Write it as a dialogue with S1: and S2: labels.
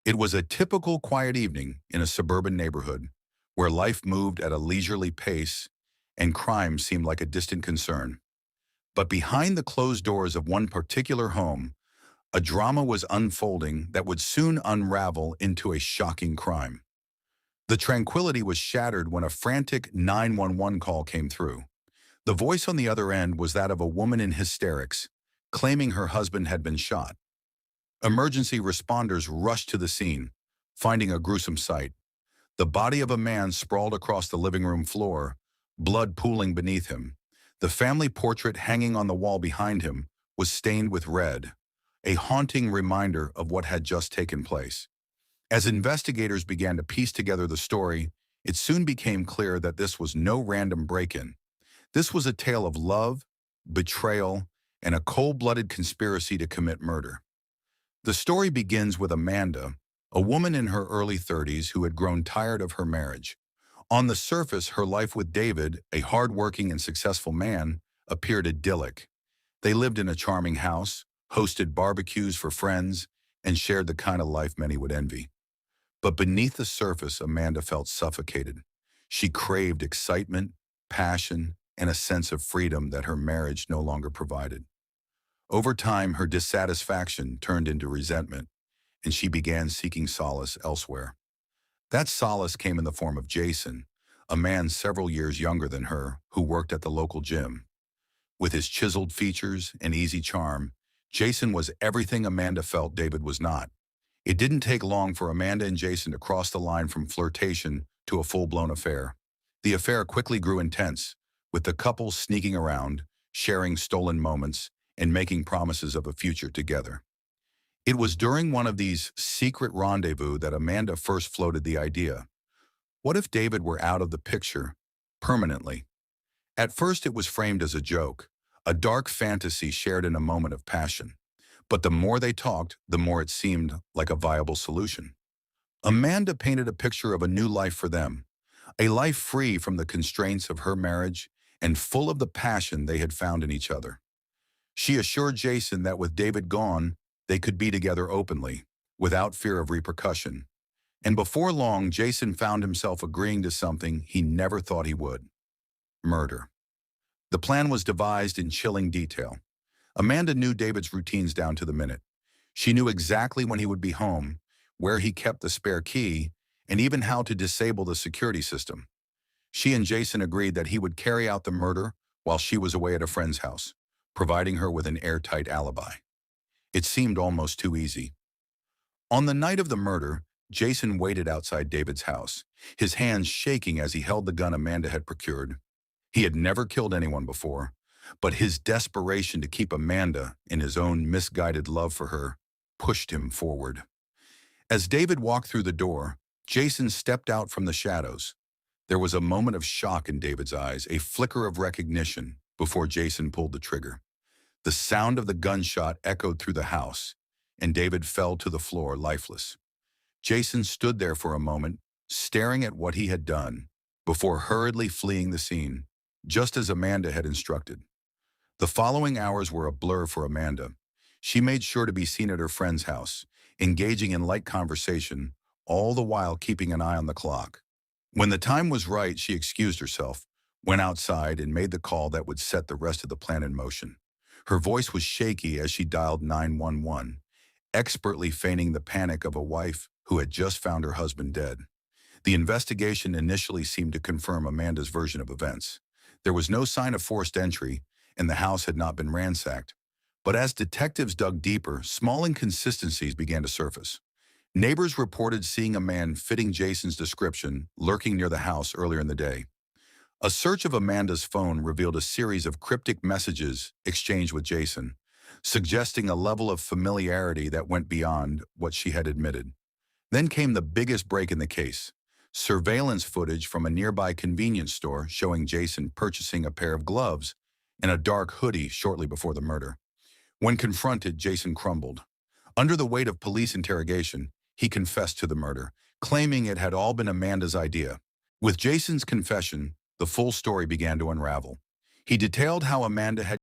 S1: It was a typical quiet evening in a suburban neighborhood where life moved at a leisurely pace and crime seemed like a distant concern. But behind the closed doors of one particular home, a drama was unfolding that would soon unravel into a shocking crime. The tranquility was shattered when a frantic 911 call came through. The voice on the other end was that of a woman in hysterics, claiming her husband had been shot. Emergency responders rushed to the scene, finding a gruesome sight. The body of a man sprawled across the living room floor, blood pooling beneath him. The family portrait hanging on the wall behind him was stained with red, a haunting reminder of what had just taken place. As investigators began to piece together the story, it soon became clear that this was no random break-in. This was a tale of love, betrayal, and a cold-blooded conspiracy to commit murder. The story begins with Amanda, a woman in her early 30s who had grown tired of her marriage. On the surface, her life with David, a hard-working and successful man, appeared idyllic. They lived in a charming house, hosted barbecues for friends, and shared the kind of life many would envy. But beneath the surface, Amanda felt suffocated. She craved excitement, passion, and a sense of freedom that her marriage no longer provided. Over time, her dissatisfaction turned into resentment, and she began seeking solace elsewhere. That solace came in the form of Jason, a man several years younger than her who worked at the local gym. With his chiseled features and easy charm, Jason was everything Amanda felt David was not. It didn't take long for Amanda and Jason to cross the line from flirtation to a full-blown affair. The affair quickly grew intense, with the couple sneaking around, sharing stolen moments, and making promises of a future together. It was during one of these secret rendezvous that Amanda first floated the idea. What if David were out of the picture permanently? At first it was framed as a joke, a dark fantasy shared in a moment of passion. But the more they talked, the more it seemed like a viable solution. Amanda painted a picture of a new life for them, a life free from the constraints of her marriage and full of the passion they had found in each other. She assured Jason that with David gone, they could be together openly, without fear of repercussion. And before long, Jason found himself agreeing to something he never thought he would: murder. The plan was devised in chilling detail. Amanda knew David's routines down to the minute. She knew exactly when he would be home, where he kept the spare key, and even how to disable the security system. She and Jason agreed that he would carry out the murder while she was away at a friend's house, providing her with an airtight alibi. It seemed almost too easy. On the night of the murder, Jason waited outside David's house, his hands shaking as he held the gun Amanda had procured. He had never killed anyone before, but his desperation to keep Amanda and his own misguided love for her pushed him forward. As David walked through the door, Jason stepped out from the shadows. There was a moment of shock in David's eyes, a flicker of recognition before Jason pulled the trigger. The sound of the gunshot echoed through the house, and David fell to the floor lifeless. Jason stood there for a moment, staring at what he had done, before hurriedly fleeing the scene, just as Amanda had instructed. The following hours were a blur for Amanda. She made sure to be seen at her friend's house, engaging in light conversation, all the while keeping an eye on the clock. When the time was right, she excused herself, went outside, and made the call that would set the rest of the plan in motion. Her voice was shaky as she dialed 911, expertly feigning the panic of a wife who had just found her husband dead. The investigation initially seemed to confirm Amanda's version of events. There was no sign of forced entry, and the house had not been ransacked. But as detectives dug deeper, small inconsistencies began to surface. Neighbors reported seeing a man fitting Jason's description lurking near the house earlier in the day. A search of Amanda's phone revealed a series of cryptic messages exchanged with Jason, suggesting a level of familiarity that went beyond what she had admitted. Then came the biggest break in the case: surveillance footage from a nearby convenience store showing Jason purchasing a pair of gloves and a dark hoodie shortly before the murder. When confronted, Jason crumbled. Under the weight of police interrogation, he confessed to the murder, claiming it had all been Amanda's idea. With Jason's confession, the full story began to unravel. He detailed how Amanda had